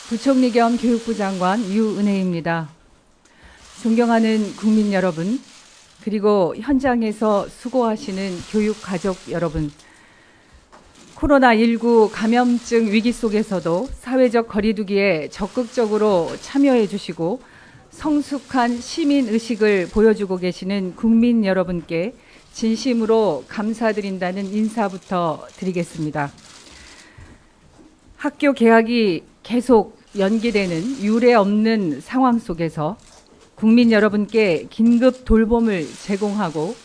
부총리 겸 교육부 장관 유은혜입니다. 존경하는 국민 여러분, 그리고 현장에서 수고하시는 교육 가족 여러분, 코로나19 감염증 위기 속에서도 사회적 거리두기에 적극적으로 참여해 주시고 성숙한 시민의식을 보여주고 계시는 국민 여러분께 진심으로 감사드린다는 인사부터 드리겠습니다. 학교 개학이 계속 연기되는 유례 없는 상황 속에서 국민 여러분께 긴급 돌봄을 제공하고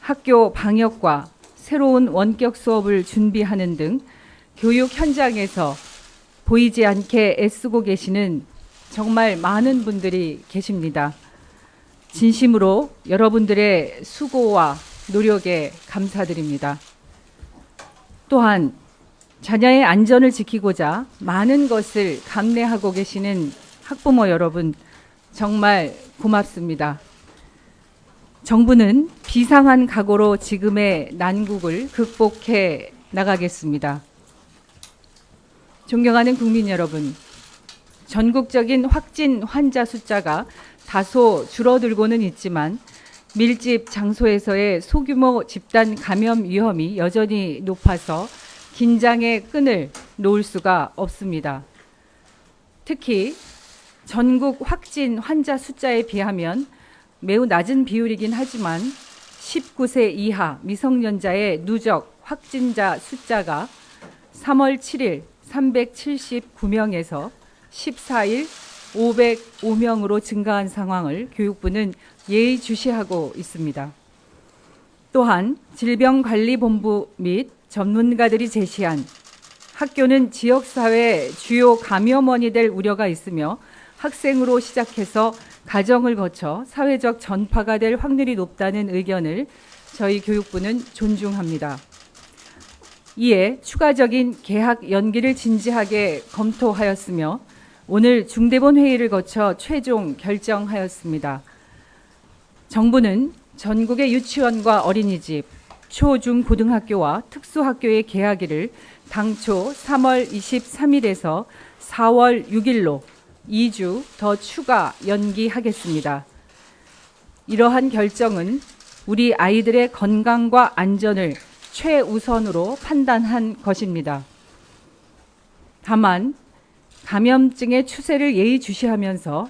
학교 방역과 새로운 원격 수업을 준비하는 등 교육 현장에서 보이지 않게 애쓰고 계시는 정말 많은 분들이 계십니다. 진심으로 여러분들의 수고와 노력에 감사드립니다. 또한 자녀의 안전을 지키고자 많은 것을 감내하고 계시는 학부모 여러분, 정말 고맙습니다. 정부는 비상한 각오로 지금의 난국을 극복해 나가겠습니다. 존경하는 국민 여러분, 전국적인 확진 환자 숫자가 다소 줄어들고는 있지만 밀집 장소에서의 소규모 집단 감염 위험이 여전히 높아서 긴장의 끈을 놓을 수가 없습니다. 특히 전국 확진 환자 숫자에 비하면 매우 낮은 비율이긴 하지만 19세 이하 미성년자의 누적 확진자 숫자가 3월 7일 379명에서 14일 505명으로 증가한 상황을 교육부는 예의주시하고 있습니다. 또한 질병관리본부 및 전문가들이 제시한 학교는 지역사회 주요 감염원이 될 우려가 있으며 학생으로 시작해서 가정을 거쳐 사회적 전파가 될 확률이 높다는 의견을 저희 교육부는 존중합니다. 이에 추가적인 개학 연기를 진지하게 검토하였으며 오늘 중대본 회의를 거쳐 최종 결정하였습니다. 정부는 전국의 유치원과 어린이집, 초, 중, 고등학교와 특수학교의 개학일을 당초 3월 23일에서 4월 6일로 2주 더 추가 연기하겠습니다. 이러한 결정은 우리 아이들의 건강과 안전을 최우선으로 판단한 것입니다. 다만 감염증의 추세를 예의주시하면서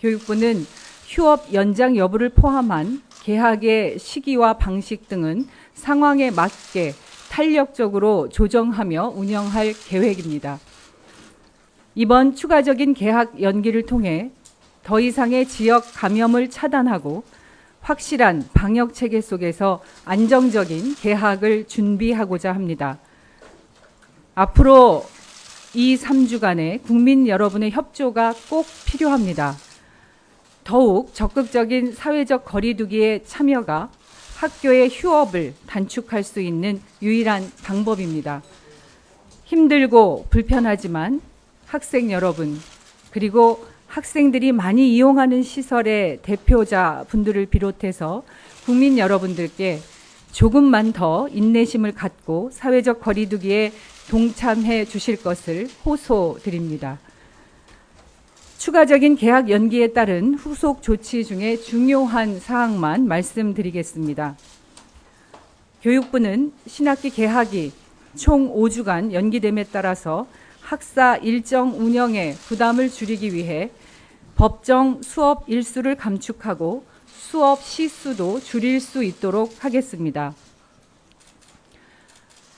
교육부는 휴업 연장 여부를 포함한 개학의 시기와 방식 등은 상황에 맞게 탄력적으로 조정하며 운영할 계획입니다. 이번 추가적인 개학 연기를 통해 더 이상의 지역 감염을 차단하고 확실한 방역 체계 속에서 안정적인 개학을 준비하고자 합니다. 앞으로 이 3주간의 국민 여러분의 협조가 꼭 필요합니다. 더욱 적극적인 사회적 거리두기의 참여가 학교의 휴업을 단축할 수 있는 유일한 방법입니다. 힘들고 불편하지만 학생 여러분, 그리고 학생들이 많이 이용하는 시설의 대표자 분들을 비롯해서 국민 여러분들께 조금만 더 인내심을 갖고 사회적 거리두기에 동참해 주실 것을 호소드립니다. 추가적인 개학 연기에 따른 후속 조치 중에 중요한 사항만 말씀드리겠습니다. 교육부는 신학기 개학이 총 5주간 연기됨에 따라서 학사 일정 운영에 부담을 줄이기 위해 법정 수업 일수를 감축하고 수업 시수도 줄일 수 있도록 하겠습니다.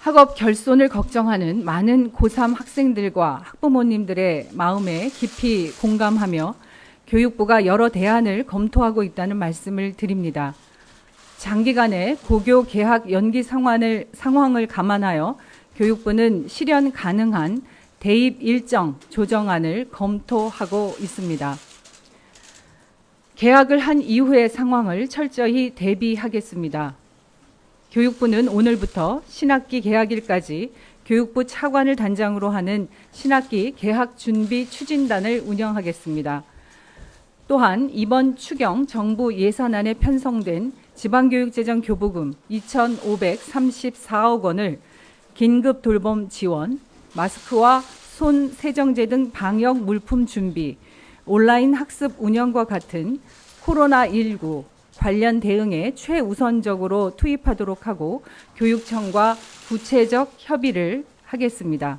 학업 결손을 걱정하는 많은 고3 학생들과 학부모님들의 마음에 깊이 공감하며 교육부가 여러 대안을 검토하고 있다는 말씀을 드립니다. 장기간의 고교 개학 연기 상황을 감안하여 교육부는 실현 가능한 대입 일정 조정안을 검토하고 있습니다. 개학을 한 이후의 상황을 철저히 대비하겠습니다. 교육부는 오늘부터 신학기 개학일까지 교육부 차관을 단장으로 하는 신학기 개학 준비 추진단을 운영하겠습니다. 또한 이번 추경 정부 예산안에 편성된 지방교육재정교부금 2,534억 원을 긴급 돌봄 지원, 마스크와 손 세정제 등 방역 물품 준비, 온라인 학습 운영과 같은 코로나19 관련 대응에 최우선적으로 투입하도록 하고 교육청과 구체적 협의를 하겠습니다.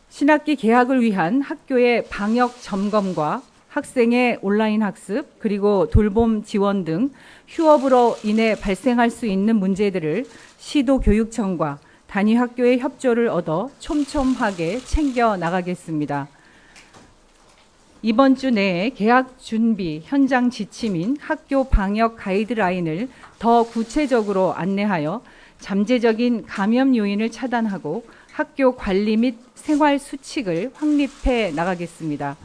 신학기 개학을 위한 학교의 방역 점검과 학생의 온라인 학습 그리고 돌봄 지원 등 휴업으로 인해 발생할 수 있는 문제들을 시도교육청과 단위 학교의 협조를 얻어 촘촘하게 챙겨 나가겠습니다. 이번 주 내에 개학 준비 현장 지침인 학교 방역 가이드라인을 더 구체적으로 안내하여 잠재적인 감염 요인을 차단하고 학교 관리 및 생활 수칙을 확립해 나가겠습니다.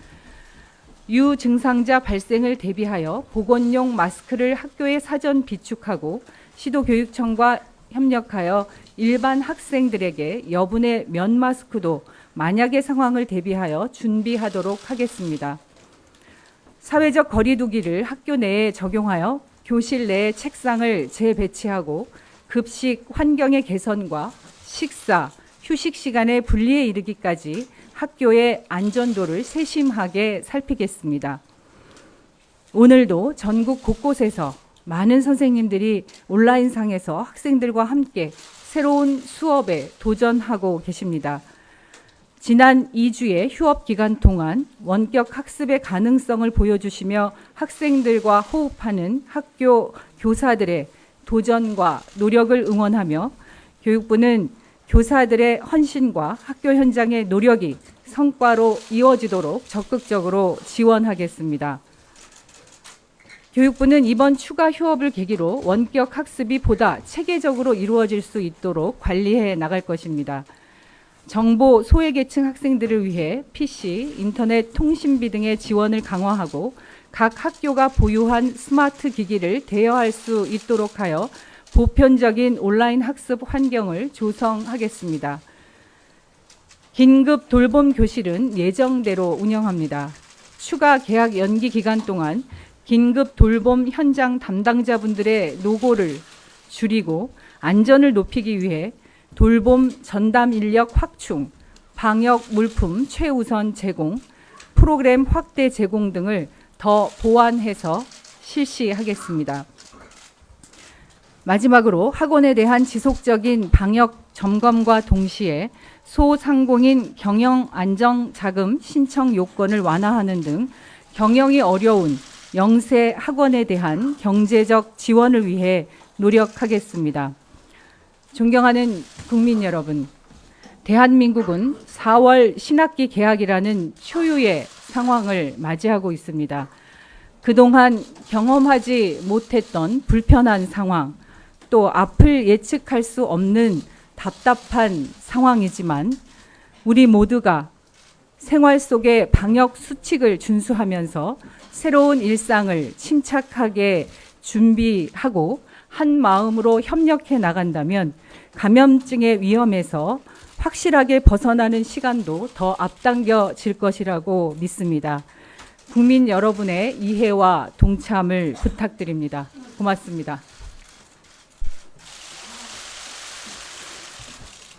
유증상자 발생을 대비하여 보건용 마스크를 학교에 사전 비축하고 시도교육청과 협력하여 일반 학생들에게 여분의 면 마스크도 만약의 상황을 대비하여 준비하도록 하겠습니다. 사회적 거리 두기를 학교 내에 적용하여 교실 내에 책상을 재배치하고 급식 환경의 개선과 식사, 휴식 시간의 분리에 이르기까지 학교의 안전도를 세심하게 살피겠습니다. 오늘도 전국 곳곳에서 많은 선생님들이 온라인상에서 학생들과 함께 새로운 수업에 도전하고 계십니다. 지난 2주의 휴업 기간 동안 원격 학습의 가능성을 보여주시며 학생들과 호흡하는 학교 교사들의 도전과 노력을 응원하며 교육부는 교사들의 헌신과 학교 현장의 노력이 성과로 이어지도록 적극적으로 지원하겠습니다. 교육부는 이번 추가 휴업을 계기로 원격 학습이 보다 체계적으로 이루어질 수 있도록 관리해 나갈 것입니다. 정보 소외계층 학생들을 위해 PC, 인터넷 통신비 등의 지원을 강화하고 각 학교가 보유한 스마트 기기를 대여할 수 있도록 하여 보편적인 온라인 학습 환경을 조성하겠습니다. 긴급 돌봄 교실은 예정대로 운영합니다. 추가 개학 연기 기간 동안 긴급 돌봄 현장 담당자분들의 노고를 줄이고 안전을 높이기 위해 돌봄 전담 인력 확충, 방역 물품 최우선 제공, 프로그램 확대 제공 등을 더 보완해서 실시하겠습니다. 마지막으로 학원에 대한 지속적인 방역 점검과 동시에 소상공인 경영 안정 자금 신청 요건을 완화하는 등 경영이 어려운 영세 학원에 대한 경제적 지원을 위해 노력하겠습니다. 존경하는 국민 여러분, 대한민국은 4월 신학기 개학이라는 초유의 상황을 맞이하고 있습니다. 그동안 경험하지 못했던 불편한 상황, 또 앞을 예측할 수 없는 답답한 상황이지만 우리 모두가 생활 속의 방역 수칙을 준수하면서 새로운 일상을 침착하게 준비하고 한 마음으로 협력해 나간다면 감염증의 위험에서 확실하게 벗어나는 시간도 더 앞당겨질 것이라고 믿습니다. 국민 여러분의 이해와 동참을 부탁드립니다. 고맙습니다.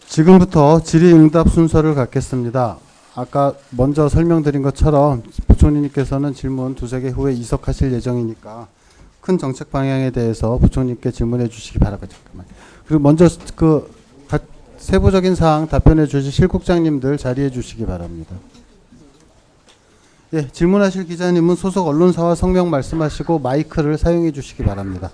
지금부터 질의응답 순서를 갖겠습니다. 아까 먼저 설명드린 것처럼 부총리님께서는 질문 두세 개 후에 이석하실 예정이니까 큰 정책 방향에 대해서 부총리께 질문해 주시기 바랍니다. 잠깐만. 그리고 먼저 세부적인 사항 답변해 주실 실국장님들 자리해 주시기 바랍니다. 예, 질문하실 기자님은 소속 언론사와 성명 말씀하시고 마이크를 사용해 주시기 바랍니다.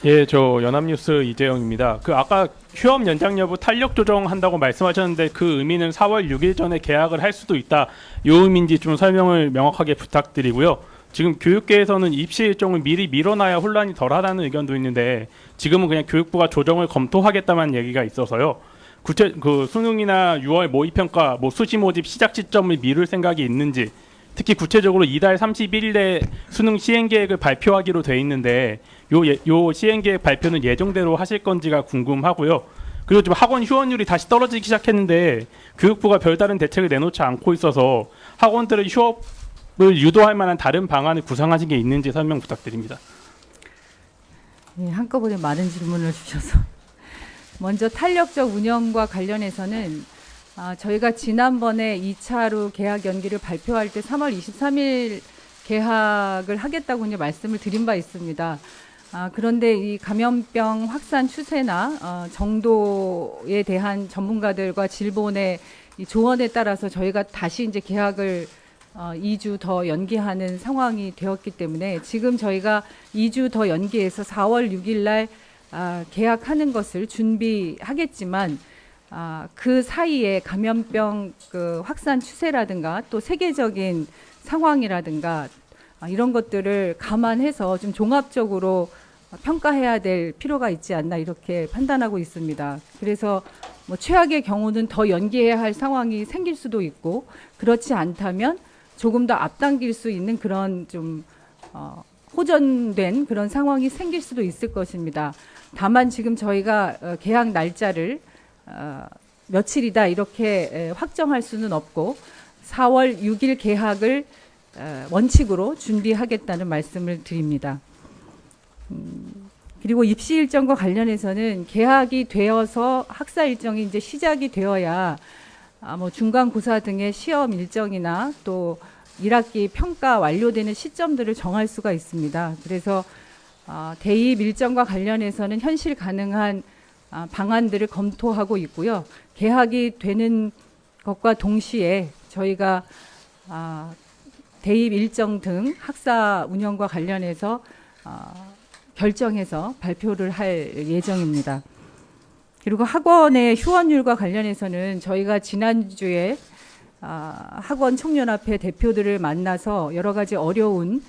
예, 저 연합뉴스 이재영입니다. 아까 휴업 연장 여부 탄력 조정한다고 말씀하셨는데 그 의미는 4월 6일 전에 개학을 할 수도 있다. 이 의미인지 좀 설명을 명확하게 부탁드리고요. 지금 교육계에서는 입시 일정을 미리 밀어놔야 혼란이 덜하다는 의견도 있는데 지금은 그냥 교육부가 조정을 검토하겠다는 얘기가 있어서요. 수능이나 6월 모의평가, 수시 모집 시작 시점을 미룰 생각이 있는지, 특히 구체적으로 이달 31일에 수능 시행계획을 발표하기로 돼 있는데 요 시행계획 발표는 예정대로 하실 건지가 궁금하고요. 그리고 지금 학원 휴원율이 다시 떨어지기 시작했는데 교육부가 별다른 대책을 내놓지 않고 있어서 학원들의 휴업을 유도할 만한 다른 방안을 구상하신 게 있는지 설명 부탁드립니다. 네, 한꺼번에 많은 질문을 주셔서 먼저 탄력적 운영과 관련해서는 저희가 지난번에 2차로 계약 연기를 발표할 때 3월 23일 계약을 하겠다고 이제 말씀을 드린 바 있습니다. 그런데 이 감염병 확산 추세나 정도에 대한 전문가들과 질본의 이 조언에 따라서 저희가 다시 이제 계약을 2주 더 연기하는 상황이 되었기 때문에 지금 저희가 2주 더 연기해서 4월 6일 날 계약하는 것을 준비하겠지만 그 사이에 감염병 그 확산 추세라든가 또 세계적인 상황이라든가 이런 것들을 감안해서 좀 종합적으로 평가해야 될 필요가 있지 않나 이렇게 판단하고 있습니다. 그래서 뭐 최악의 경우는 더 연기해야 할 상황이 생길 수도 있고 그렇지 않다면 조금 더 앞당길 수 있는 그런 좀 호전된 그런 상황이 생길 수도 있을 것입니다. 다만 지금 저희가 계약 날짜를 며칠이다 이렇게 확정할 수는 없고 4월 6일 계약을 원칙으로 준비하겠다는 말씀을 드립니다. 그리고 입시 일정과 관련해서는 계약이 되어서 학사 일정이 이제 시작이 되어야 뭐 중간고사 등의 시험 일정이나 또 1학기 평가 완료되는 시점들을 정할 수가 있습니다. 그래서 대입 일정과 관련해서는 현실 가능한 방안들을 검토하고 있고요. 계약이 되는 것과 동시에 저희가 대입 일정 등 학사 운영과 관련해서 결정해서 발표를 할 예정입니다. 그리고 학원의 휴원율과 관련해서는 저희가 지난주에 학원 총연합회 대표들을 만나서 여러 가지 어려운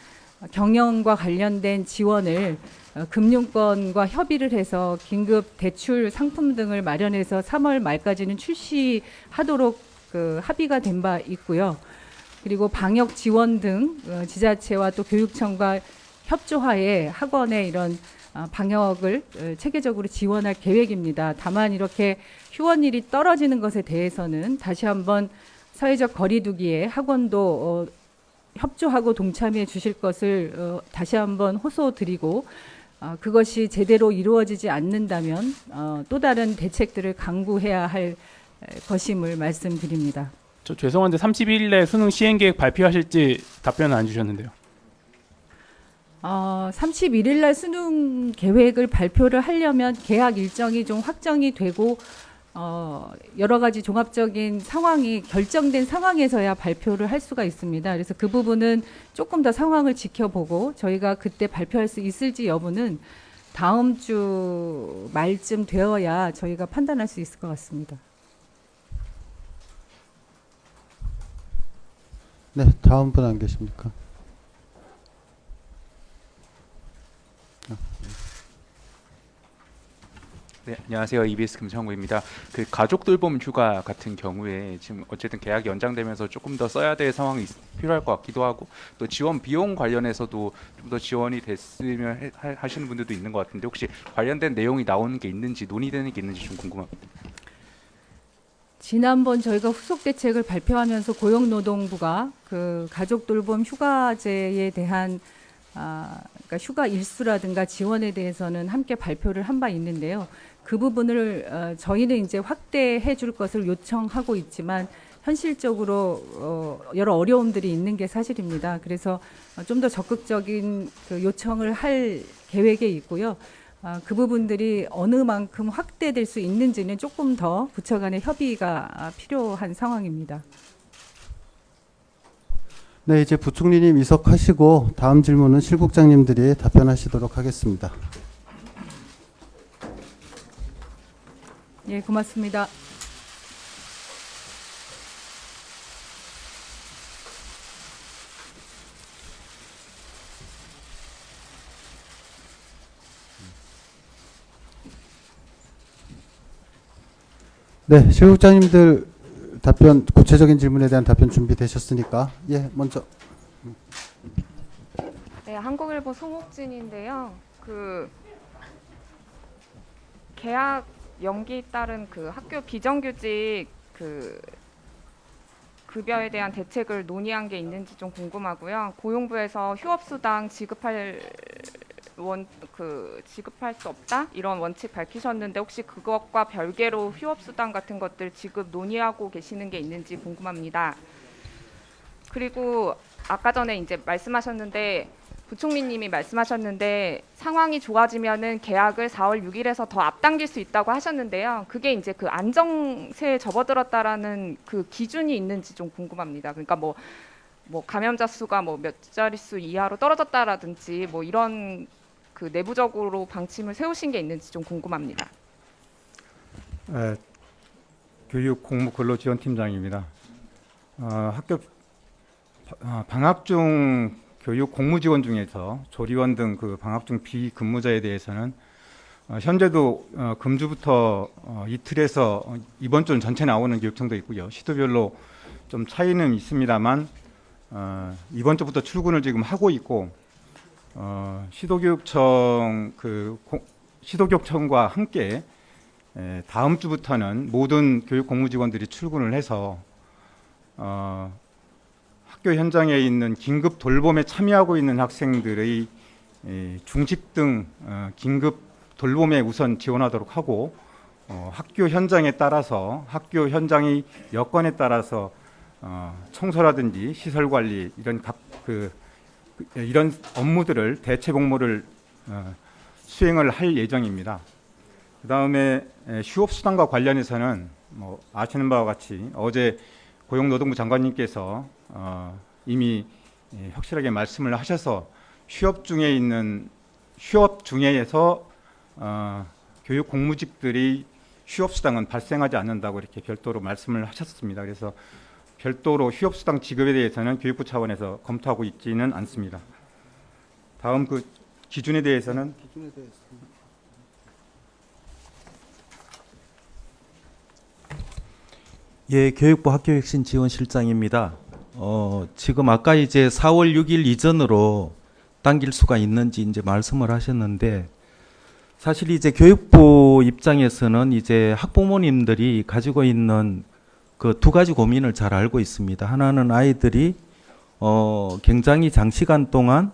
경영과 관련된 지원을 금융권과 협의를 해서 긴급 대출 상품 등을 마련해서 3월 말까지는 출시하도록 합의가 된 바 있고요. 그리고 방역 지원 등 지자체와 또 교육청과 협조하에 학원의 이런 방역을 체계적으로 지원할 계획입니다. 다만 이렇게 휴원율이 떨어지는 것에 대해서는 다시 한번 사회적 거리두기에 학원도 협조하고 동참해 주실 것을 다시 한번 호소드리고 그것이 제대로 이루어지지 않는다면 또 다른 대책들을 강구해야 할 것임을 말씀드립니다. 저 죄송한데 31일 내 수능 시행 계획 발표하실지 답변을 안 주셨는데요. 31일 날 수능 계획을 발표를 하려면 계약 일정이 좀 확정이 되고 여러 가지 종합적인 상황이 결정된 상황에서야 발표를 할 수가 있습니다. 그래서 그 부분은 조금 더 상황을 지켜보고 저희가 그때 발표할 수 있을지 여부는 다음 주 말쯤 되어야 저희가 판단할 수 있을 것 같습니다. 네, 다음 분 안 계십니까? 네, 안녕하세요. EBS 김성구입니다. 그 가족 돌봄 휴가 같은 경우에 지금 어쨌든 계약이 연장되면서 조금 더 써야 될 상황이 필요할 것 같기도 하고 또 지원 비용 관련해서도 좀 더 지원이 됐으면 하시는 분들도 있는 것 같은데 혹시 관련된 내용이 나오는 게 있는지 논의되는 게 있는지 좀 궁금합니다. 지난번 저희가 후속 대책을 발표하면서 고용노동부가 그 가족 돌봄 휴가제에 대한 그러니까 휴가 일수라든가 지원에 대해서는 함께 발표를 한 바 있는데요. 그 부분을 저희는 이제 확대해 줄 것을 요청하고 있지만 현실적으로 여러 어려움들이 있는 게 사실입니다. 그래서 좀 더 적극적인 그 요청을 할 계획에 있고요. 그 부분들이 어느 만큼 확대될 수 있는지는 조금 더 부처 간의 협의가 필요한 상황입니다. 네, 이제 부총리님 이석하시고 다음 질문은 실국장님들이 답변하시도록 하겠습니다. 예, 고맙습니다. 네, 실국장님들 답변, 구체적인 질문에 대한 답변 준비되셨으니까 먼저. 네, 한국일보 송옥진인데요. 그 계약 연기 따른 그 학교 비정규직 그 급여에 대한 대책을 논의한 게 있는지 좀 궁금하고요. 고용부에서 휴업수당 지급할 지급할 수 없다 이런 원칙 밝히셨는데 혹시 그것과 별개로 휴업 수당 같은 것들 지급 논의하고 계시는 게 있는지 궁금합니다. 그리고 아까 전에 이제 말씀하셨는데 부총리님이 말씀하셨는데 상황이 좋아지면은 계약을 4월 6일에서 더 앞당길 수 있다고 하셨는데요. 그게 이제 그 안정세에 접어들었다라는 그 기준이 있는지 좀 궁금합니다. 그러니까 뭐 감염자 수가 뭐 몇 자릿수 이하로 떨어졌다라든지 뭐 이런 그 내부적으로 방침을 세우신 게 있는지 좀 궁금합니다. 교육 공무 근로지원팀장입니다. 방학 중 교육 공무 지원 중에서 조리원 등 그 방학 중 비근무자에 대해서는 현재도 금주부터 이틀에서 이번 주는 전체 나오는 교육청도 있고요. 시도별로 좀 차이는 있습니다만 이번 주부터 출근을 지금 하고 있고 시도교육청과 함께 다음 주부터는 모든 교육 공무직원들이 출근을 해서 학교 현장에 있는 긴급 돌봄에 참여하고 있는 학생들의 중식 등 긴급 돌봄에 우선 지원하도록 하고 학교 현장에 따라서 학교 현장의 여건에 따라서 청소라든지 시설 관리 이런 업무들을 대체 공모를 수행을 할 예정입니다. 그다음에 휴업 수당과 관련해서는 뭐 아시는 바와 같이 어제 고용노동부 장관님께서 이미 확실하게 말씀을 하셔서 휴업 중에서 교육 공무직들이 휴업 수당은 발생하지 않는다고 이렇게 별도로 말씀을 하셨습니다. 그래서 별도로 휴업 수당 지급에 대해서는 교육부 차원에서 검토하고 있지는 않습니다. 다음 그 기준에 대해서는 예, 교육부 학교혁신지원실장입니다. 지금 아까 이제 4월 6일 이전으로 당길 수가 있는지 이제 말씀을 하셨는데 사실 이제 교육부 입장에서는 이제 학부모님들이 가지고 있는 그 두 가지 고민을 잘 알고 있습니다. 하나는 아이들이 굉장히 장시간 동안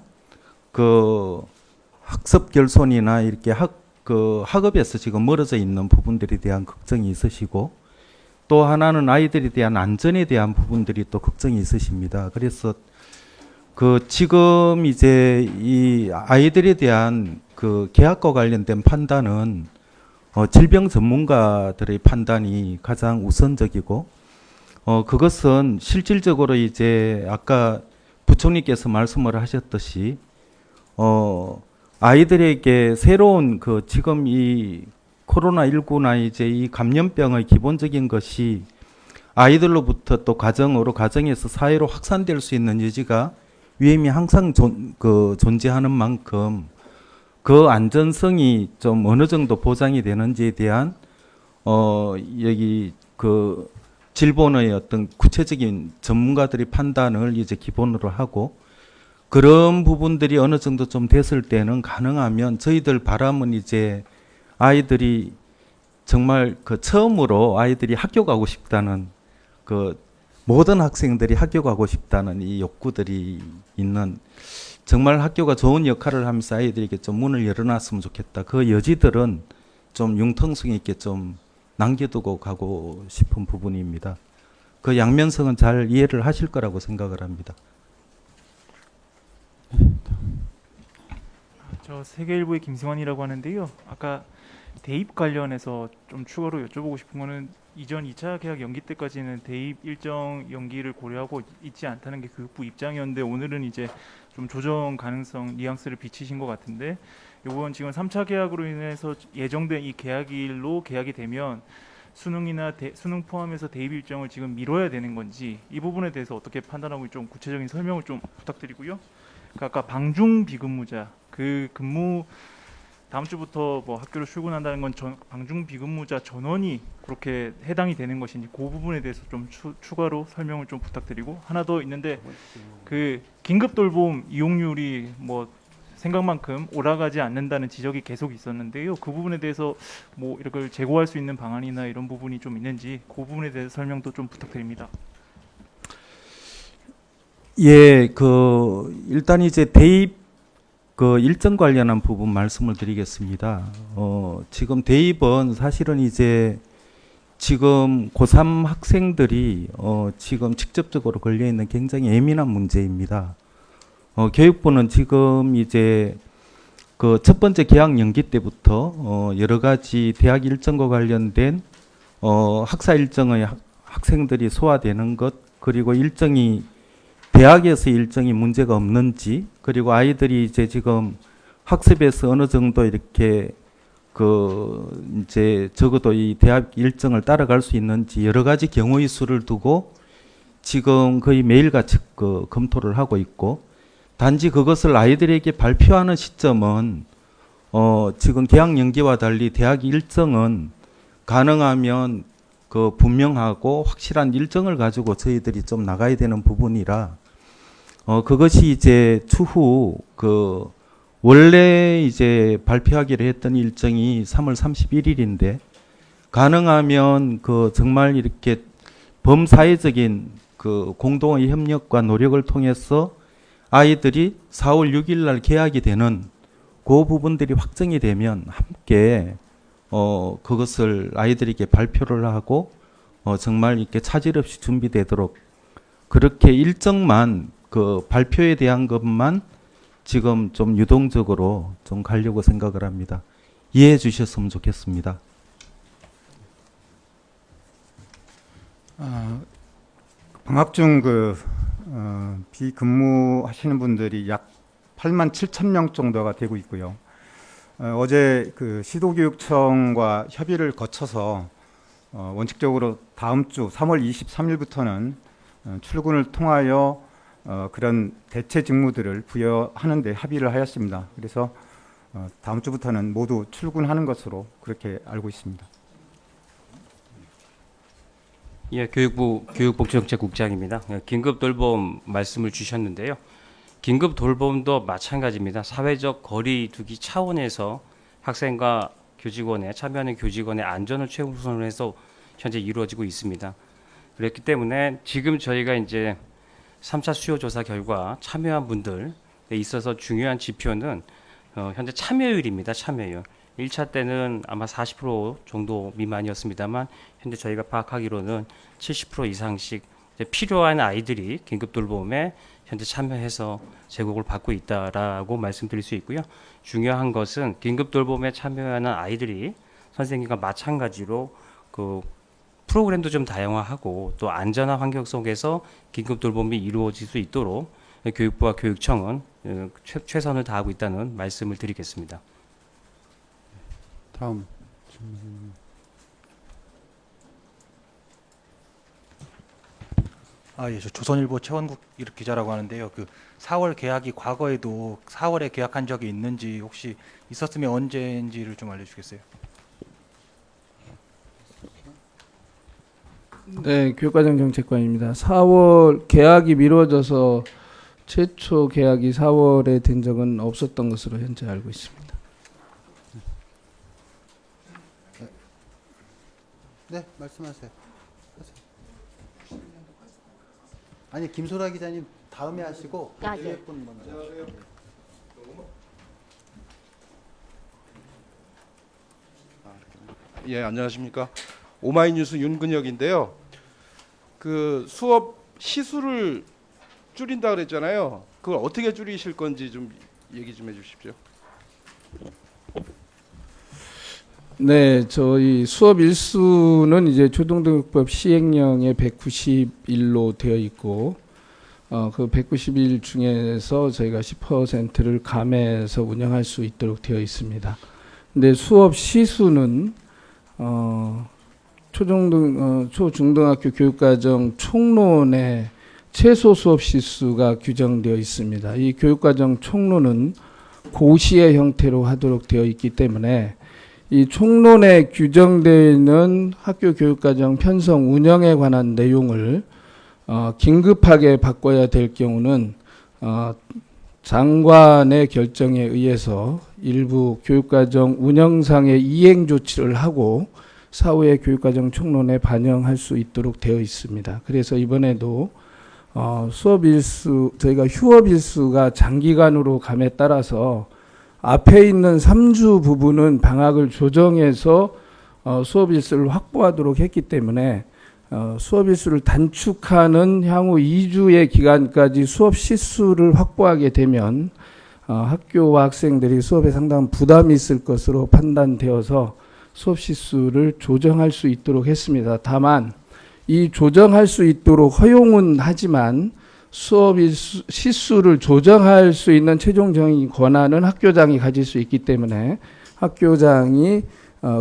그 학습 결손이나 이렇게 학업에서 지금 멀어져 있는 부분들에 대한 걱정이 있으시고 또 하나는 아이들에 대한 안전에 대한 부분들이 또 걱정이 있으십니다. 그래서 그 지금 이제 이 아이들에 대한 그 계약과 관련된 판단은 질병 전문가들의 판단이 가장 우선적이고 그것은 실질적으로 이제 아까 부총리께서 말씀을 하셨듯이 아이들에게 새로운 그 지금 이 코로나19나 이제 이 감염병의 기본적인 것이 아이들로부터 또 가정에서 사회로 확산될 수 있는 여지가 위험이 항상 존재하는 만큼 그 안전성이 좀 어느 정도 보장이 되는지에 대한 여기 그 질본의 어떤 구체적인 전문가들의 판단을 이제 기본으로 하고 그런 부분들이 어느 정도 좀 됐을 때는 가능하면 저희들 바람은 이제 아이들이 정말 그 처음으로 아이들이 학교 가고 싶다는 그 모든 학생들이 학교 가고 싶다는 이 욕구들이 있는 정말 학교가 좋은 역할을 하면서 아이들에게 좀 문을 열어놨으면 좋겠다. 그 여지들은 좀 융통성 있게 좀 남겨두고 가고 싶은 부분입니다. 그 양면성은 잘 이해를 하실 거라고 생각을 합니다. 저 세계일보의 김승환이라고 하는데요. 아까 대입 관련해서 좀 추가로 여쭤보고 싶은 거는 이전 2차 계약 연기 때까지는 대입 일정 연기를 고려하고 있지 않다는 게 교육부 입장이었는데 오늘은 이제 좀 조정 가능성 뉘앙스를 비치신 것 같은데 이번 지금 3차 계약으로 인해서 예정된 이 계약일로 계약이 되면 수능이나 수능 포함해서 대입 일정을 지금 미뤄야 되는 건지 이 부분에 대해서 어떻게 판단하고 좀 구체적인 설명을 좀 부탁드리고요. 아까 방중 비근무자 그 근무 다음 주부터 뭐 학교로 출근한다는 건 방중 비근무자 전원이 그렇게 해당이 되는 것인지 그 부분에 대해서 좀 추가로 설명을 좀 부탁드리고 하나 더 있는데 그 긴급 돌봄 이용률이 뭐 생각만큼 올라가지 않는다는 지적이 계속 있었는데요. 그 부분에 대해서 뭐 이걸 제고할 수 있는 방안이나 이런 부분이 좀 있는지 그 부분에 대해서 설명도 좀 부탁드립니다. 예, 그 일단 이제 대입 그 일정 관련한 부분 말씀을 드리겠습니다. 지금 대입은 사실은 이제 지금 고3 학생들이 지금 직접적으로 걸려 있는 굉장히 예민한 문제입니다. 교육부는 지금 이제 그 첫 번째 개학 연기 때부터 여러 가지 대학 일정과 관련된 학사 일정의 학생들이 소화되는 것, 그리고 일정이 대학에서 일정이 문제가 없는지, 그리고 아이들이 이제 지금 학습에서 어느 정도 이렇게 그 이제 적어도 이 대학 일정을 따라갈 수 있는지 여러 가지 경우의 수를 두고 지금 거의 매일같이 그 검토를 하고 있고, 단지 그것을 아이들에게 발표하는 시점은 지금 개학 연기와 달리 대학 일정은 가능하면 그 분명하고 확실한 일정을 가지고 저희들이 좀 나가야 되는 부분이라 그것이 이제 추후 그 원래 이제 발표하기로 했던 일정이 3월 31일인데 가능하면 그 정말 이렇게 범사회적인 그 공동의 협력과 노력을 통해서 아이들이 4월 6일 날 개학이 되는 그 부분들이 확정이 되면 함께 그것을 아이들에게 발표를 하고 정말 이렇게 차질 없이 준비되도록 그렇게 일정만 그 발표에 대한 것만 지금 좀 유동적으로 좀 가려고 생각을 합니다. 이해해 주셨으면 좋겠습니다. 방학 중 비근무하시는 분들이 약 8만 7천 명 정도가 되고 있고요. 어제 그 시도교육청과 협의를 거쳐서 원칙적으로 다음 주 3월 23일부터는 출근을 통하여 그런 대체 직무들을 부여하는 데 합의를 하였습니다. 그래서 다음 주부터는 모두 출근하는 것으로 그렇게 알고 있습니다. 예, 교육복지정책국장입니다. 긴급 돌봄 말씀을 주셨는데요. 긴급 돌봄도 마찬가지입니다. 사회적 거리 두기 차원에서 학생과 교직원의 참여하는 교직원의 안전을 최우선으로 해서 현재 이루어지고 있습니다. 그렇기 때문에 지금 저희가 이제 3차 수요 조사 결과 참여한 분들에 있어서 중요한 지표는 현재 참여율입니다. 참여율. 1차 때는 아마 40% 정도 미만이었습니다만 현재 저희가 파악하기로는 70% 이상씩 필요한 아이들이 긴급 돌봄에 현재 참여해서 제공을 받고 있다라고 말씀드릴 수 있고요. 중요한 것은 긴급 돌봄에 참여하는 아이들이 선생님과 마찬가지로 그 프로그램도 좀 다양화하고 또 안전한 환경 속에서 긴급 돌봄이 이루어질 수 있도록 교육부와 교육청은 최선을 다하고 있다는 말씀을 드리겠습니다. 다음. 예, 저 조선일보 최원국 기자라고 하는데요. 그 4월 계약이 과거에도 4월에 계약한 적이 있는지 혹시 있었으면 언제인지를 좀 알려주겠어요? 네, 교육과정정책관입니다. 4월 계약이 미뤄져서 최초 계약이 4월에 된 적은 없었던 것으로 현재 알고 있습니다. 네, 말씀하세요. 아니 김소라 기자님 다음에 하시고 뒤에 분 먼저. 예, 안녕하십니까. 오마이뉴스 윤근혁인데요. 그 수업 시수를 줄인다 그랬잖아요. 그걸 어떻게 줄이실 건지 좀 얘기 좀 해주십시오. 네, 저희 수업 일수는 이제 초등교육법 시행령에 191로 되어 있고, 그 191 중에서 저희가 10%를 감해서 운영할 수 있도록 되어 있습니다. 근데 수업 시수는 초중등학교 교육과정 총론에 최소 수업 시수가 규정되어 있습니다. 이 교육과정 총론은 고시의 형태로 하도록 되어 있기 때문에 이 총론에 규정되어 있는 학교 교육과정 편성 운영에 관한 내용을 긴급하게 바꿔야 될 경우는 장관의 결정에 의해서 일부 교육과정 운영상의 이행 조치를 하고 사후에 교육과정 총론에 반영할 수 있도록 되어 있습니다. 그래서 이번에도 수업 일수 저희가 휴업 일수가 장기간으로 감에 따라서 앞에 있는 3주 부분은 방학을 조정해서 수업 일수를 확보하도록 했기 때문에 수업 일수를 단축하는 향후 2주의 기간까지 수업 시수를 확보하게 되면 학교와 학생들이 수업에 상당한 부담이 있을 것으로 판단되어서 수업 시수를 조정할 수 있도록 했습니다. 다만 이 조정할 수 있도록 허용은 하지만 수업 시수를 조정할 수 있는 최종적인 권한은 학교장이 가질 수 있기 때문에 학교장이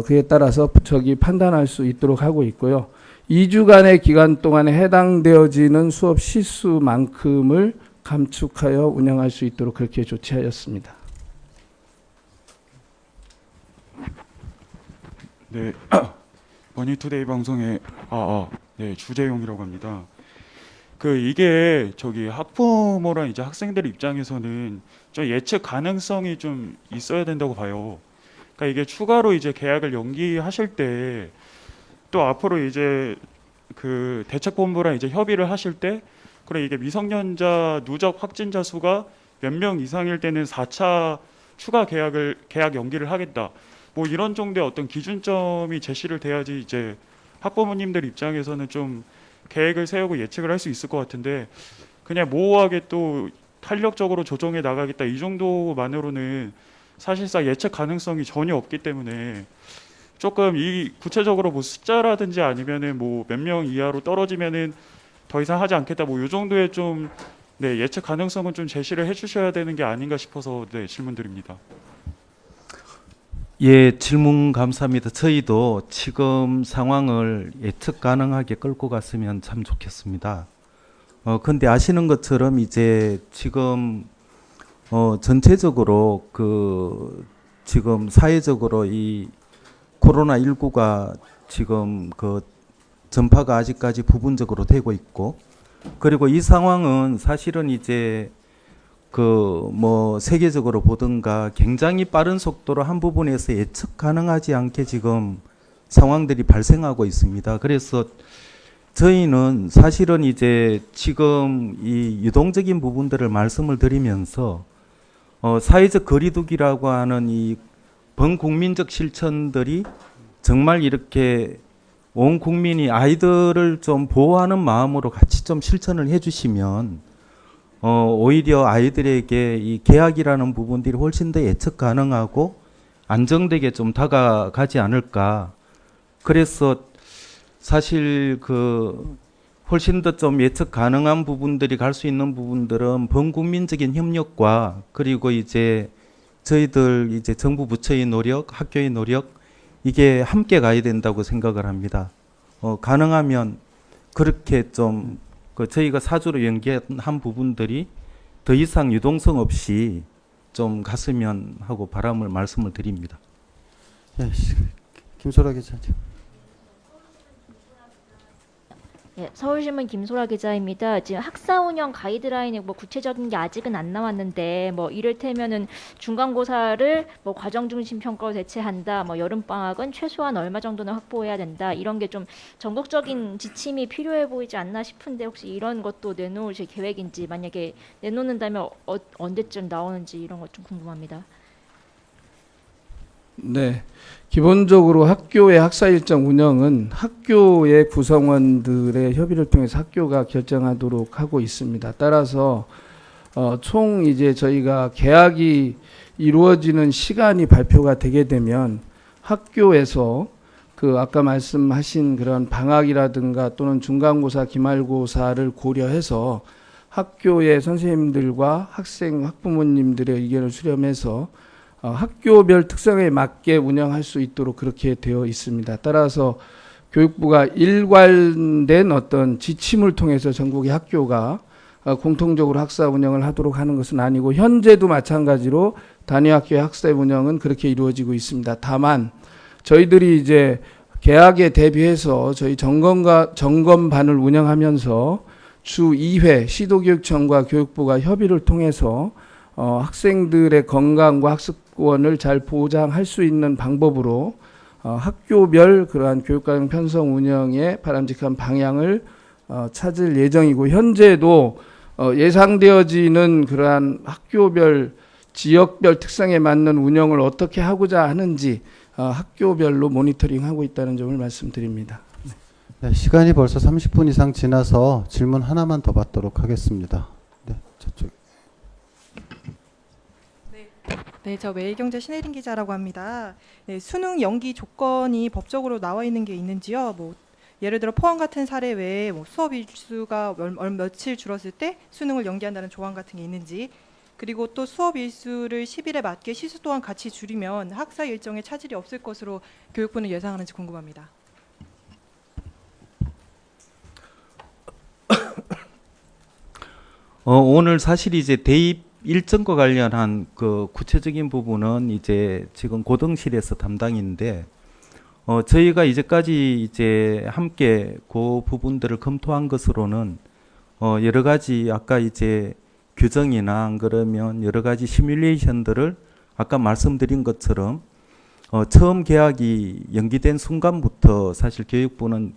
그에 따라서 저기 판단할 수 있도록 하고 있고요. 2주간의 기간 동안에 해당되어지는 수업 시수만큼을 감축하여 운영할 수 있도록 그렇게 조치하였습니다. 네, 머니투데이 방송의 네, 주재용이라고 합니다. 이게 학부모랑 이제 학생들 입장에서는 좀 예측 가능성이 좀 있어야 된다고 봐요. 그러니까 이게 추가로 이제 계약을 연기하실 때 또 앞으로 이제 대책본부랑 이제 협의를 하실 때 그래 이게 미성년자 누적 확진자 수가 몇 명 이상일 때는 4차 추가 계약 연기를 하겠다. 뭐 이런 정도의 어떤 기준점이 제시를 돼야지 이제 학부모님들 입장에서는 좀 계획을 세우고 예측을 할 수 있을 것 같은데 그냥 모호하게 또 탄력적으로 조정해 나가겠다 이 정도만으로는 사실상 예측 가능성이 전혀 없기 때문에 조금 이 구체적으로 뭐 숫자라든지 아니면은 뭐 몇 명 이하로 떨어지면은 더 이상 하지 않겠다 뭐 이 정도의 좀 네, 예측 가능성은 좀 제시를 해주셔야 되는 게 아닌가 싶어서 네, 질문드립니다. 예, 질문 감사합니다. 저희도 지금 상황을 예측 가능하게 끌고 갔으면 참 좋겠습니다. 근데 아시는 것처럼 이제 지금 전체적으로 지금 사회적으로 이 코로나19가 지금 전파가 아직까지 부분적으로 되고 있고, 그리고 이 상황은 사실은 이제 세계적으로 보든가 굉장히 빠른 속도로 한 부분에서 예측 가능하지 않게 지금 상황들이 발생하고 있습니다. 그래서 저희는 사실은 이제 지금 이 유동적인 부분들을 말씀을 드리면서 사회적 거리두기라고 하는 이 범국민적 실천들이 정말 이렇게 온 국민이 아이들을 좀 보호하는 마음으로 같이 좀 실천을 해주시면 오히려 아이들에게 이 계약이라는 부분들이 훨씬 더 예측 가능하고 안정되게 좀 다가가지 않을까. 그래서 사실 훨씬 더 좀 예측 가능한 부분들이 갈 수 있는 부분들은 범국민적인 협력과 그리고 이제 저희들 이제 정부 부처의 노력, 학교의 노력 이게 함께 가야 된다고 생각을 합니다. 가능하면 그렇게 좀 저희가 사주로 연계한 부분들이 더 이상 유동성 없이 좀 갔으면 하고 말씀을 드립니다. 예, 김소라 기자님. 예, 서울신문 김소라 기자입니다. 지금 학사 운영 가이드라인이 뭐 구체적인 게 아직은 안 나왔는데 뭐 이를테면은 중간고사를 뭐 과정 중심 평가로 대체한다. 뭐 여름 방학은 최소한 얼마 정도는 확보해야 된다. 이런 게 좀 전국적인 지침이 필요해 보이지 않나 싶은데 혹시 이런 것도 내놓으실 계획인지 만약에 내놓는다면 언제쯤 나오는지 이런 것 좀 궁금합니다. 네. 기본적으로 학교의 학사 일정 운영은 학교의 구성원들의 협의를 통해서 학교가 결정하도록 하고 있습니다. 따라서 총 이제 저희가 개학이 이루어지는 시간이 발표가 되게 되면 학교에서 아까 말씀하신 그런 방학이라든가 또는 중간고사, 기말고사를 고려해서 학교의 선생님들과 학부모님들의 의견을 수렴해서 학교별 특성에 맞게 운영할 수 있도록 그렇게 되어 있습니다. 따라서 교육부가 일관된 어떤 지침을 통해서 전국의 학교가 공통적으로 학사 운영을 하도록 하는 것은 아니고 현재도 마찬가지로 단위학교의 학사 운영은 그렇게 이루어지고 있습니다. 다만 저희들이 이제 개학에 대비해서 저희 점검반을 운영하면서 주 2회 시도교육청과 교육부가 협의를 통해서 학생들의 건강과 학습권을 잘 보장할 수 있는 방법으로 학교별 그러한 교육과정 편성 운영의 바람직한 방향을 찾을 예정이고 현재도 예상되어지는 그러한 학교별 지역별 특성에 맞는 운영을 어떻게 하고자 하는지 학교별로 모니터링하고 있다는 점을 말씀드립니다. 네, 시간이 벌써 30분 이상 지나서 질문 하나만 더 받도록 하겠습니다. 네, 저쪽. 네, 저 매일경제 신혜린 기자라고 합니다. 네, 수능 연기 조건이 법적으로 나와 있는 게 있는지요? 뭐 예를 들어 포항 같은 사례 외에 뭐 수업 일수가 며칠 줄었을 때 수능을 연기한다는 조항 같은 게 있는지, 그리고 또 수업 일수를 10일에 맞게 시수 또한 같이 줄이면 학사 일정에 차질이 없을 것으로 교육부는 예상하는지 궁금합니다. 오늘 사실 이제 대입 일정과 관련한 그 구체적인 부분은 이제 지금 고등실에서 담당인데 저희가 이제까지 이제 함께 그 부분들을 검토한 것으로는 여러 가지 아까 이제 규정이나 안 그러면 여러 가지 시뮬레이션들을 아까 말씀드린 것처럼 처음 계약이 연기된 순간부터 사실 교육부는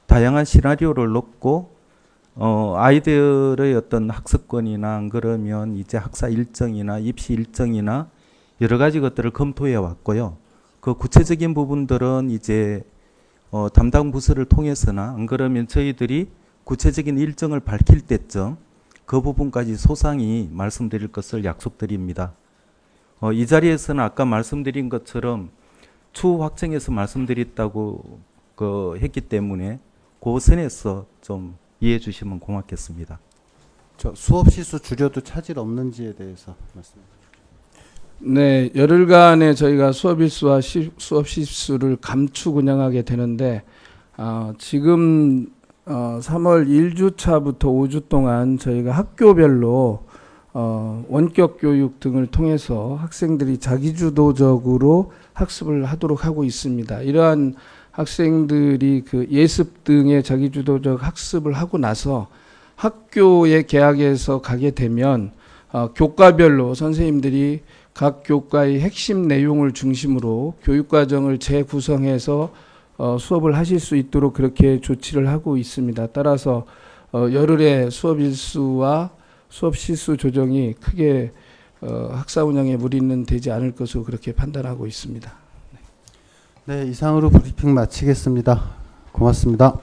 다양한 시나리오를 놓고 아이들의 어떤 학습권이나 안 그러면 이제 학사 일정이나 입시 일정이나 여러 가지 것들을 검토해 왔고요. 그 구체적인 부분들은 이제 담당 부서를 통해서나 안 그러면 저희들이 구체적인 일정을 밝힐 때쯤 그 부분까지 소상히 말씀드릴 것을 약속드립니다. 이 자리에서는 아까 말씀드린 것처럼 추후 확정해서 말씀드렸다고 했기 때문에 그 선에서 좀 이해해 주시면 고맙겠습니다. 저 수업 시수 줄여도 차질 없는지에 대해서 말씀드립니다. 네, 열흘간에 저희가 수업 일수와 수업 시수를 감축 운영하게 되는데 지금 3월 1주차부터 5주 동안 저희가 학교별로 원격 교육 등을 통해서 학생들이 자기주도적으로 학습을 하도록 하고 있습니다. 이러한 학생들이 그 예습 등의 자기주도적 학습을 하고 나서 학교에 개학해서 가게 되면 교과별로 선생님들이 각 교과의 핵심 내용을 중심으로 교육과정을 재구성해서 수업을 하실 수 있도록 그렇게 조치를 하고 있습니다. 따라서 열흘의 수업 일수와 수업 시수 조정이 크게 학사 운영에 무리는 되지 않을 것으로 그렇게 판단하고 있습니다. 네, 이상으로 브리핑 마치겠습니다. 고맙습니다.